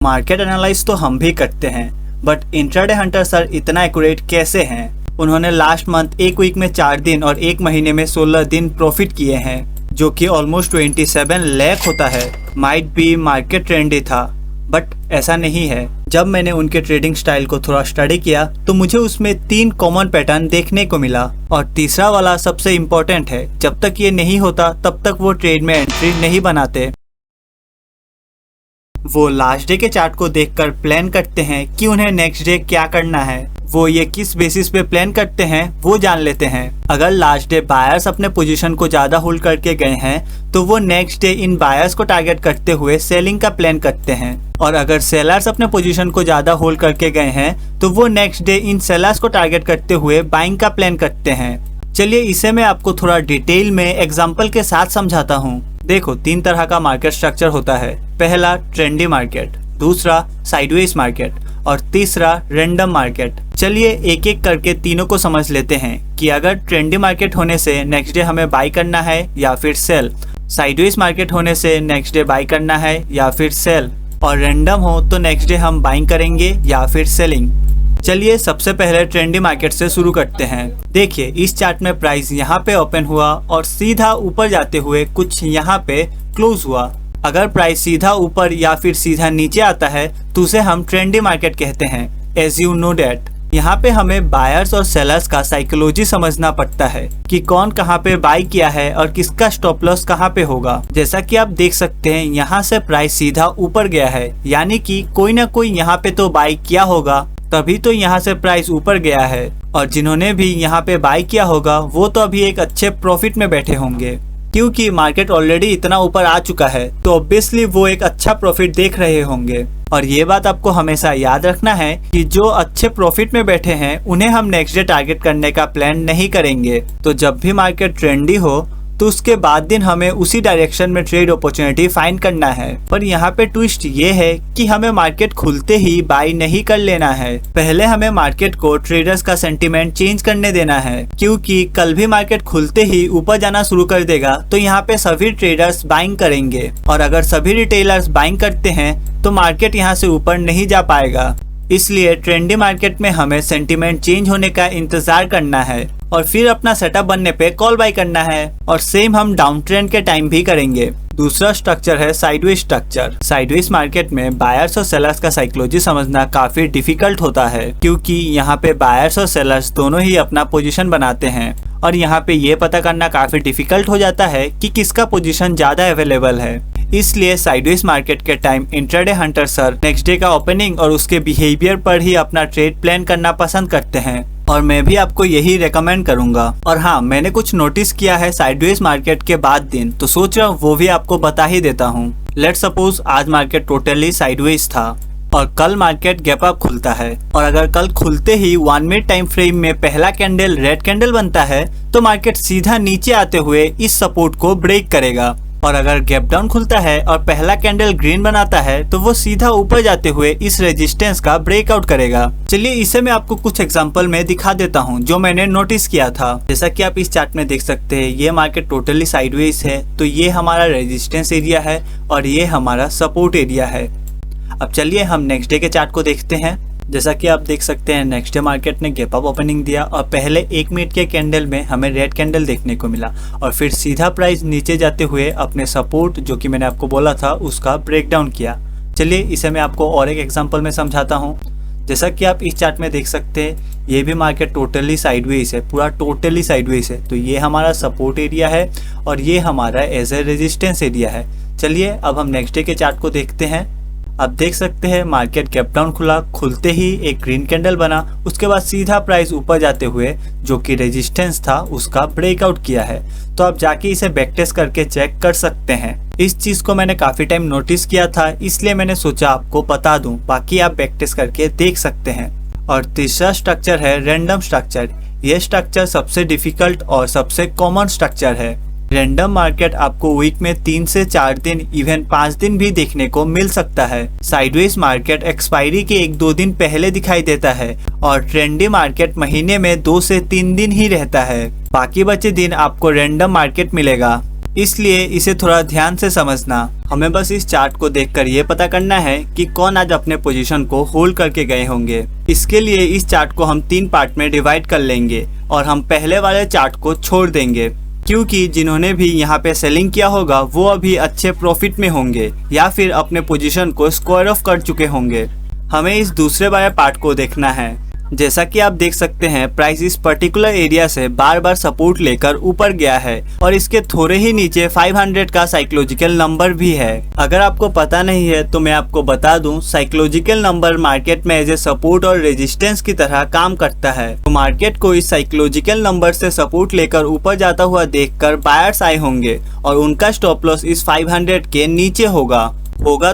Market analyse तो हम भी करते हैं, बट इंट्राडे हंटर सर इतना एक्यूरेट कैसे हैं? उन्होंने लास्ट मंथ एक वीक में 4 दिन और एक महीने में 16 दिन प्रॉफिट किए हैं, जो कि ऑलमोस्ट 27 लाख होता है। माइट बी मार्केट ट्रेंडी था, बट ऐसा नहीं है। जब मैंने उनके ट्रेडिंग स्टाइल को थोड़ा स्टडी किया तो मुझे उसमें 3 कॉमन पैटर्न देखने को मिला, और तीसरा वाला सबसे इम्पोर्टेंट है। जब तक ये नहीं होता तब तक वो ट्रेड में एंट्री नहीं बनाते। वो लास्ट डे के चार्ट को देखकर प्लान करते हैं कि उन्हें नेक्स्ट डे क्या करना है। वो ये किस बेसिस पे प्लान करते हैं वो जान लेते हैं। अगर लास्ट डे बायर्स अपने पोजीशन को ज्यादा होल्ड करके गए हैं तो वो नेक्स्ट डे इन बायर्स को टारगेट करते हुए सेलिंग का प्लान करते हैं, और अगर सेलर्स अपने पोजीशन को ज्यादा होल्ड करके गए हैं तो वो नेक्स्ट डे इन सेलर्स को टारगेट करते हुए बाइंग का प्लान करते हैं। चलिए इसे मैं आपको थोड़ा डिटेल में एग्जाम्पल के साथ समझाता हूँ। देखो, 3 तरह का मार्केट स्ट्रक्चर होता है। पहला ट्रेंडी मार्केट, दूसरा साइडवेज मार्केट और तीसरा रैंडम मार्केट। चलिए एक एक करके तीनों को समझ लेते हैं कि अगर ट्रेंडी मार्केट होने से नेक्स्ट डे हमें बाई करना है या फिर सेल, साइडवेज मार्केट होने से नेक्स्ट डे बाई करना है या फिर सेल, और रैंडम हो तो नेक्स्ट डे हम बाइंग करेंगे या फिर सेलिंग। चलिए सबसे पहले ट्रेंडी मार्केट से शुरू करते हैं। देखिए इस चार्ट में प्राइस यहाँ पे ओपन हुआ और सीधा ऊपर जाते हुए कुछ यहाँ पे क्लोज हुआ। अगर प्राइस सीधा ऊपर या फिर सीधा नीचे आता है तो उसे हम ट्रेंडी मार्केट कहते हैं। एज यू नो डेट, यहाँ पे हमें बायर्स और सेलर्स का साइकोलॉजी समझना पड़ता है कि कौन कहाँ पे बाई किया है और किसका स्टॉप लॉस कहाँ पे होगा। जैसा कि आप देख सकते हैं यहाँ से प्राइस सीधा ऊपर गया है, यानी कि कोई ना कोई यहाँ पे तो बाई किया होगा, तभी तो यहाँ से प्राइस ऊपर गया है। और जिन्होंने भी यहाँ पे बाई किया होगा वो तो अभी एक अच्छे प्रॉफिट में बैठे होंगे, क्योंकि मार्केट ऑलरेडी इतना ऊपर आ चुका है तो ऑब्वियसली वो एक अच्छा प्रॉफिट देख रहे होंगे। और ये बात आपको हमेशा याद रखना है कि जो अच्छे प्रॉफिट में बैठे हैं उन्हें हम नेक्स्ट डे टारगेट करने का प्लान नहीं करेंगे। तो जब भी मार्केट ट्रेंडी हो तो उसके बाद दिन हमें उसी डायरेक्शन में ट्रेड अपॉर्चुनिटी फाइंड करना है। पर यहाँ पे ट्विस्ट ये है कि हमें मार्केट खुलते ही बाई नहीं कर लेना है। पहले हमें मार्केट को ट्रेडर्स का सेंटीमेंट चेंज करने देना है, क्योंकि कल भी मार्केट खुलते ही ऊपर जाना शुरू कर देगा तो यहाँ पे सभी ट्रेडर्स बाइंग करेंगे, और अगर सभी रिटेलर्स बाइंग करते हैं तो मार्केट यहाँ से ऊपर नहीं जा पाएगा। इसलिए ट्रेंडी मार्केट में हमें सेंटीमेंट चेंज होने का इंतजार करना है और फिर अपना सेटअप बनने पे कॉल बाय करना है, और सेम हम डाउन ट्रेंड के टाइम भी करेंगे। दूसरा स्ट्रक्चर है साइडवेज स्ट्रक्चर। साइडवेज मार्केट में बायर्स और सेलर्स का साइकोलॉजी समझना काफी डिफिकल्ट होता है, क्योंकि यहाँ पे बायर्स और सेलर्स दोनों ही अपना पोजीशन बनाते हैं, और यहाँ पे ये पता करना काफी डिफिकल्ट हो जाता है कि किसका पोजीशन ज्यादा अवेलेबल है। इसलिए साइडवेज मार्केट के time intraday Hunter sir next day का ओपनिंग और उसके बिहेवियर पर ही अपना ट्रेड प्लान करना पसंद करते हैं, और मैं भी आपको यही रेकमेंड करूंगा। और हाँ, मैंने कुछ नोटिस किया है साइडवेज मार्केट के बाद दिन, तो सोच रहा हूँ वो भी आपको बता ही देता हूँ। लेट सपोज आज मार्केट टोटली साइडवेज था और कल मार्केट गैप अप खुलता है, और अगर कल खुलते ही 1 मिनट टाइम फ्रेम में पहला कैंडल रेड कैंडल बनता है तो मार्केट सीधा नीचे आते हुए इस सपोर्ट को ब्रेक करेगा, और अगर गैप डाउन खुलता है और पहला कैंडल ग्रीन बनाता है तो वो सीधा ऊपर जाते हुए इस रेजिस्टेंस का ब्रेकआउट करेगा। चलिए इसे मैं आपको कुछ एग्जांपल में दिखा देता हूँ जो मैंने नोटिस किया था। जैसा कि आप इस चार्ट में देख सकते हैं, ये मार्केट टोटली साइडवेज है, तो ये हमारा रेजिस्टेंस एरिया है और ये हमारा सपोर्ट एरिया है। अब चलिए हम नेक्स्ट डे के चार्ट को देखते हैं। जैसा कि आप देख सकते हैं नेक्स्ट डे मार्केट ने गैप अप ओपनिंग दिया और पहले 1 मिनट के कैंडल में हमें रेड कैंडल देखने को मिला, और फिर सीधा प्राइस नीचे जाते हुए अपने सपोर्ट जो कि मैंने आपको बोला था उसका ब्रेक डाउन किया। चलिए इसे मैं आपको और एक एग्जांपल में समझाता हूँ। जैसा कि आप इस चार्ट में देख सकते हैं, ये भी मार्केट टोटली साइडवेज है, पूरा टोटली साइडवेज है, तो ये हमारा सपोर्ट एरिया है और ये हमारा एज ए रेजिस्टेंस एरिया है। चलिए अब हम नेक्स्ट डे के चार्ट को देखते हैं। आप देख सकते हैं मार्केट गैप डाउन खुला, खुलते ही एक ग्रीन कैंडल बना, उसके बाद सीधा प्राइस ऊपर जाते हुए जो कि रेजिस्टेंस था उसका ब्रेकआउट किया है। तो आप जाके इसे बैक टेस्ट करके चेक कर सकते हैं। इस चीज को मैंने काफी टाइम नोटिस किया था, इसलिए मैंने सोचा आपको बता दूं, बाकी आप बैक टेस्ट करके देख सकते हैं। और तीसरा स्ट्रक्चर है रैंडम स्ट्रक्चर। यह स्ट्रक्चर सबसे डिफिकल्ट और सबसे कॉमन स्ट्रक्चर है। रैंडम मार्केट आपको वीक में 3 से 4 दिन इवन 5 दिन भी देखने को मिल सकता है। साइडवेज मार्केट एक्सपायरी के 1-2 दिन पहले दिखाई देता है और ट्रेंडी मार्केट महीने में 2 से 3 दिन ही रहता है। बाकी बचे दिन आपको रैंडम मार्केट मिलेगा। इसलिए इसे थोड़ा ध्यान से समझना। हमें बस इस चार्ट को देखकर ये पता करना है कि कौन आज अपने पोजीशन को होल्ड करके गए होंगे। इसके लिए इस चार्ट को हम 3 पार्ट में डिवाइड कर लेंगे और हम पहले वाले चार्ट को छोड़ देंगे, क्योंकि जिन्होंने भी यहाँ पे सेलिंग किया होगा वो अभी अच्छे प्रॉफिट में होंगे या फिर अपने पोजीशन को स्क्वायर ऑफ कर चुके होंगे। हमें इस दूसरे वाले पार्ट को देखना है। जैसा कि आप देख सकते हैं, प्राइस इस पर्टिकुलर एरिया से बार बार सपोर्ट लेकर ऊपर गया है और इसके थोड़े ही नीचे 500 का साइकोलॉजिकल नंबर भी है। अगर आपको पता नहीं है तो मैं आपको बता दूं, साइकोलॉजिकल नंबर मार्केट में एज ए सपोर्ट और रेजिस्टेंस की तरह काम करता है। तो मार्केट को इस साइकोलॉजिकल नंबर से सपोर्ट लेकर ऊपर जाता हुआ देखकर बायर्स आए होंगे और उनका स्टॉप लॉस इस 500 के नीचे होगा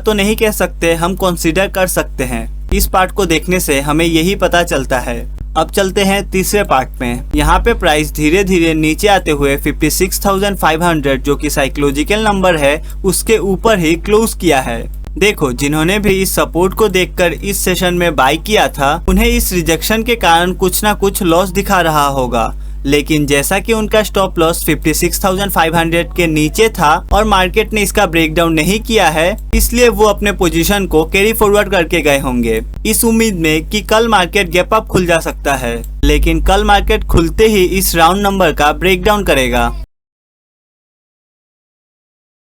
तो नहीं कह सकते, हम कंसीडर कर सकते हैं। इस पार्ट को देखने से हमें यही पता चलता है। अब चलते हैं तीसरे पार्ट में। यहाँ पे प्राइस धीरे धीरे नीचे आते हुए 56,500 जो कि साइकोलॉजिकल नंबर है उसके ऊपर ही क्लोज किया है। देखो, जिन्होंने भी इस सपोर्ट को देखकर इस सेशन में बाई किया था उन्हें इस रिजेक्शन के कारण कुछ ना कुछ लॉस दिखा रहा होगा, लेकिन जैसा कि उनका स्टॉप लॉस 56,500 के नीचे था और मार्केट ने इसका ब्रेकडाउन नहीं किया है, इसलिए वो अपने पोजीशन को कैरी फॉरवर्ड करके गए होंगे इस उम्मीद में कि कल मार्केट गैप अप खुल जा सकता है। लेकिन कल मार्केट खुलते ही इस राउंड नंबर का ब्रेकडाउन करेगा,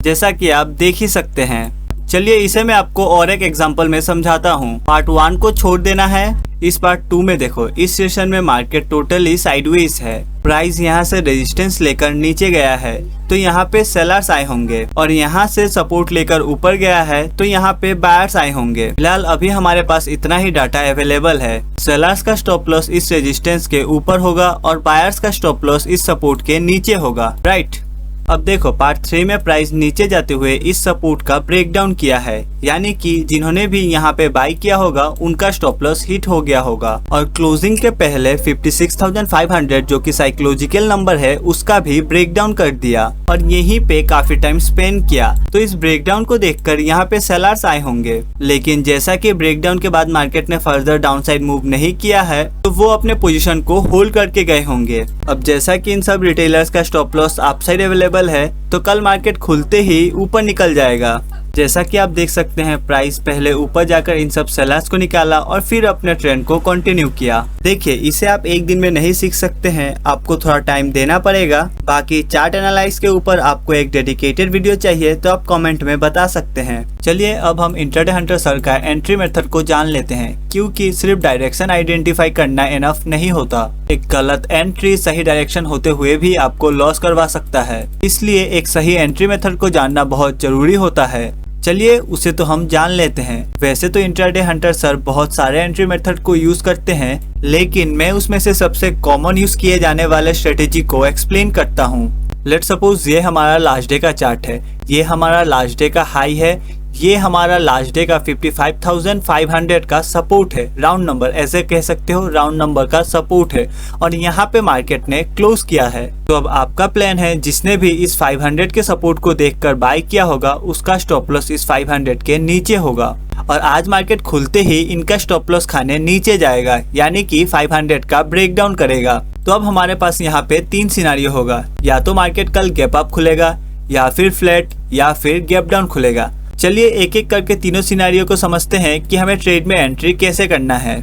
जैसा कि आप देख ही सकते हैं। चलिए इसे मैं आपको और एक एग्जांपल में समझाता हूँ। पार्ट 1 को छोड़ देना है। इस पार्ट 2 में देखो, इस सेशन में मार्केट टोटली साइडवेज है। प्राइस यहाँ से रेजिस्टेंस लेकर नीचे गया है तो यहाँ पे सेलर्स आए होंगे और यहाँ से सपोर्ट लेकर ऊपर गया है तो यहाँ पे बायर्स आए होंगे। फिलहाल अभी हमारे पास इतना ही डाटा अवेलेबल है। सेलर्स का स्टॉप लॉस इस रेजिस्टेंस के ऊपर होगा और बायर्स का स्टॉप लॉस इस सपोर्ट के नीचे होगा, राइट। अब देखो, पार्ट 3 में प्राइस नीचे जाते हुए इस सपोर्ट का ब्रेकडाउन किया है, यानी कि जिन्होंने भी यहाँ पे बाई किया होगा उनका स्टॉप लॉस हिट हो गया होगा और क्लोजिंग के पहले 56,500 जो कि साइकोलॉजिकल नंबर है उसका भी ब्रेकडाउन कर दिया और यहीं पे काफी टाइम स्पेंड किया। तो इस ब्रेकडाउन को देखकर यहाँ पे सेलर्स आए होंगे, लेकिन जैसा कि ब्रेकडाउन के बाद मार्केट ने फर्दर डाउनसाइड मूव नहीं किया है तो वो अपने पोजीशन को होल्ड करके गए होंगे। अब जैसा कि इन सब रिटेलर्स का स्टॉप लॉस अपसाइड अवेलेबल है तो कल मार्केट खुलते ही ऊपर निकल जाएगा। जैसा कि आप देख सकते हैं, प्राइस पहले ऊपर जाकर इन सब सेलर्स को निकाला और फिर अपने ट्रेंड को कंटिन्यू किया। देखिए, इसे आप एक दिन में नहीं सीख सकते हैं, आपको थोड़ा टाइम देना पड़ेगा। बाकी चार्ट एनालाइज के ऊपर आपको एक डेडिकेटेड वीडियो चाहिए तो आप कमेंट में बता सकते हैं। चलिए अब हम इंट्राडे हंटर सर का एंट्री मेथड को जान लेते हैं, क्योंकि सिर्फ डायरेक्शन आइडेंटिफाई करना इनफ नहीं होता। एक गलत एंट्री सही डायरेक्शन होते हुए भी आपको लॉस करवा सकता है, इसलिए एक सही एंट्री मेथड को जानना बहुत जरूरी होता है। चलिए उसे तो हम जान लेते हैं। वैसे तो इंट्राडे हंटर सर बहुत सारे एंट्री मेथड को यूज करते हैं, लेकिन मैं उसमें से सबसे कॉमन यूज किए जाने वाले स्ट्रेटेजी को एक्सप्लेन करता हूँ। लेट्स सपोज ये हमारा लास्ट डे का चार्ट है, ये हमारा लास्ट डे का हाई है, ये हमारा लास्ट डे का 55,500 का सपोर्ट है, राउंड नंबर ऐसे कह सकते हो, राउंड नंबर का सपोर्ट है और यहाँ पे मार्केट ने क्लोज किया है। तो अब आपका प्लान है, जिसने भी इस 500 के सपोर्ट को देखकर बाय किया होगा उसका स्टॉप लॉस इस 500 के नीचे होगा और आज मार्केट खुलते ही इनका स्टॉप लॉस खाने नीचे जाएगा, यानी कि 500 का ब्रेकडाउन करेगा। तो अब हमारे पास यहाँ पे 3 सिनारियो होगा, या तो मार्केट कल गैप अप खुलेगा, या फिर फ्लैट, या फिर गैप डाउन खुलेगा। चलिए एक एक करके तीनों सिनारियो को समझते हैं कि हमें ट्रेड में एंट्री कैसे करना है।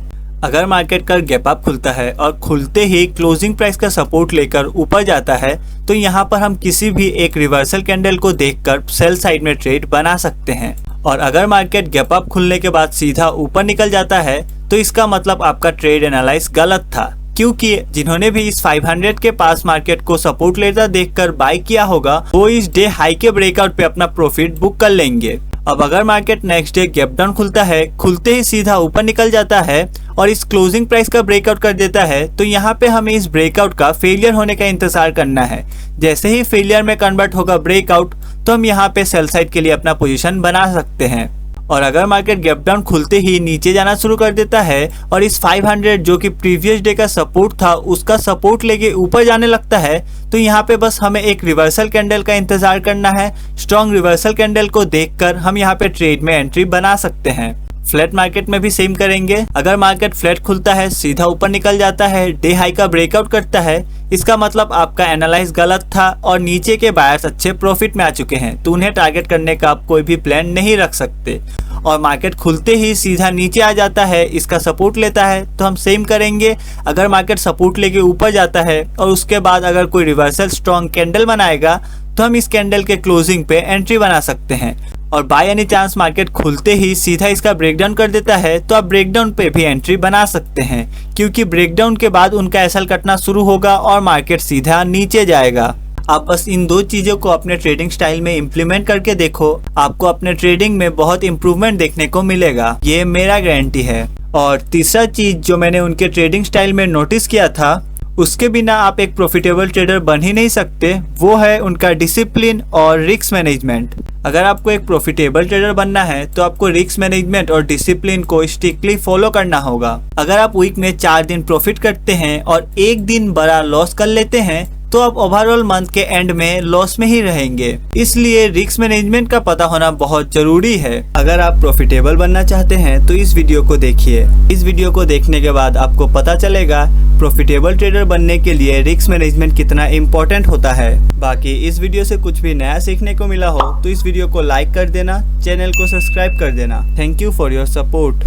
अगर मार्केट कल गैप अप खुलता है और खुलते ही क्लोजिंग प्राइस का सपोर्ट लेकर ऊपर जाता है तो यहाँ पर हम किसी भी एक रिवर्सल कैंडल को देखकर सेल साइड में ट्रेड बना सकते हैं। और अगर मार्केट गैप अप खुलने के बाद सीधा ऊपर निकल जाता है तो इसका मतलब आपका ट्रेड एनालाइज गलत था, क्योंकि जिन्होंने भी इस 500 के पास मार्केट को सपोर्ट लेता देखकर बाय किया होगा वो इस डे हाई के ब्रेकआउट पे अपना प्रॉफिट बुक कर लेंगे। अब अगर market next day gap down खुलता है, खुलते ही सीधा ऊपर निकल जाता है और इस क्लोजिंग प्राइस का ब्रेकआउट कर देता है तो यहाँ पे हमें इस ब्रेकआउट का फेलियर होने का इंतजार करना है। जैसे ही फेलियर में कन्वर्ट होगा ब्रेकआउट तो हम यहाँ पे सेल साइड के लिए अपना पोजीशन बना सकते हैं। और अगर मार्केट गैप डाउन खुलते ही नीचे जाना शुरू कर देता है और इस 500 जो कि प्रीवियस डे का सपोर्ट था उसका सपोर्ट लेके ऊपर जाने लगता है तो यहाँ पे बस हमें एक रिवर्सल कैंडल का इंतजार करना है। स्ट्रॉन्ग रिवर्सल कैंडल को देखकर हम यहाँ पे ट्रेड में एंट्री बना सकते हैं। फ्लैट मार्केट में भी सेम करेंगे। अगर मार्केट फ्लैट खुलता है, सीधा ऊपर निकल जाता है, डे हाई का ब्रेकआउट करता है, इसका मतलब आपका एनालाइज गलत था और नीचे के बायर्स अच्छे प्रॉफिट में आ चुके हैं, तो उन्हें टारगेट करने का आप कोई भी प्लान नहीं रख सकते। और मार्केट खुलते ही सीधा नीचे आ जाता है, इसका सपोर्ट लेता है, तो हम सेम करेंगे। अगर मार्केट सपोर्ट लेके ऊपर जाता है और उसके बाद अगर कोई रिवर्सल स्ट्रॉन्ग कैंडल बनाएगा, तो हम इस कैंडल के क्लोजिंग पे एंट्री बना सकते हैं। और बाय एनी चांस मार्केट खुलते ही सीधा इसका ब्रेकडाउन कर देता है, तो आप ब्रेकडाउन पे भी एंट्री बना सकते हैं, क्योंकि ब्रेकडाउन के बाद उनका एसएल कटना शुरू होगा और मार्केट सीधा नीचे जाएगा। आप बस इन दो चीज़ों को अपने ट्रेडिंग स्टाइल में इम्प्लीमेंट करके देखो, आपको अपने ट्रेडिंग में बहुत इम्प्रूवमेंट देखने को मिलेगा, ये मेरा गारंटी है। और तीसरा चीज़ जो मैंने उनके ट्रेडिंग स्टाइल में नोटिस किया था, उसके बिना आप एक प्रॉफिटेबल ट्रेडर बन ही नहीं सकते, वो है उनका डिसिप्लिन और रिस्क मैनेजमेंट। अगर आपको एक प्रॉफिटेबल ट्रेडर बनना है तो आपको रिस्क मैनेजमेंट और डिसिप्लिन को स्ट्रिक्टली फॉलो करना होगा। अगर आप वीक में 4 दिन प्रॉफिट करते हैं और एक दिन बड़ा लॉस कर लेते हैं, तो आप ओवरऑल मंथ के एंड में लॉस में ही रहेंगे। इसलिए रिस्क मैनेजमेंट का पता होना बहुत जरूरी है। अगर आप प्रॉफिटेबल बनना चाहते हैं तो इस वीडियो को देखिए। इस वीडियो को देखने के बाद आपको पता चलेगा प्रॉफिटेबल ट्रेडर बनने के लिए रिस्क मैनेजमेंट कितना इम्पोर्टेंट होता है। बाकी इस वीडियो से कुछ भी नया सीखने को मिला हो तो इस वीडियो को लाइक कर देना, चैनल को सब्सक्राइब कर देना। Thank you for your support.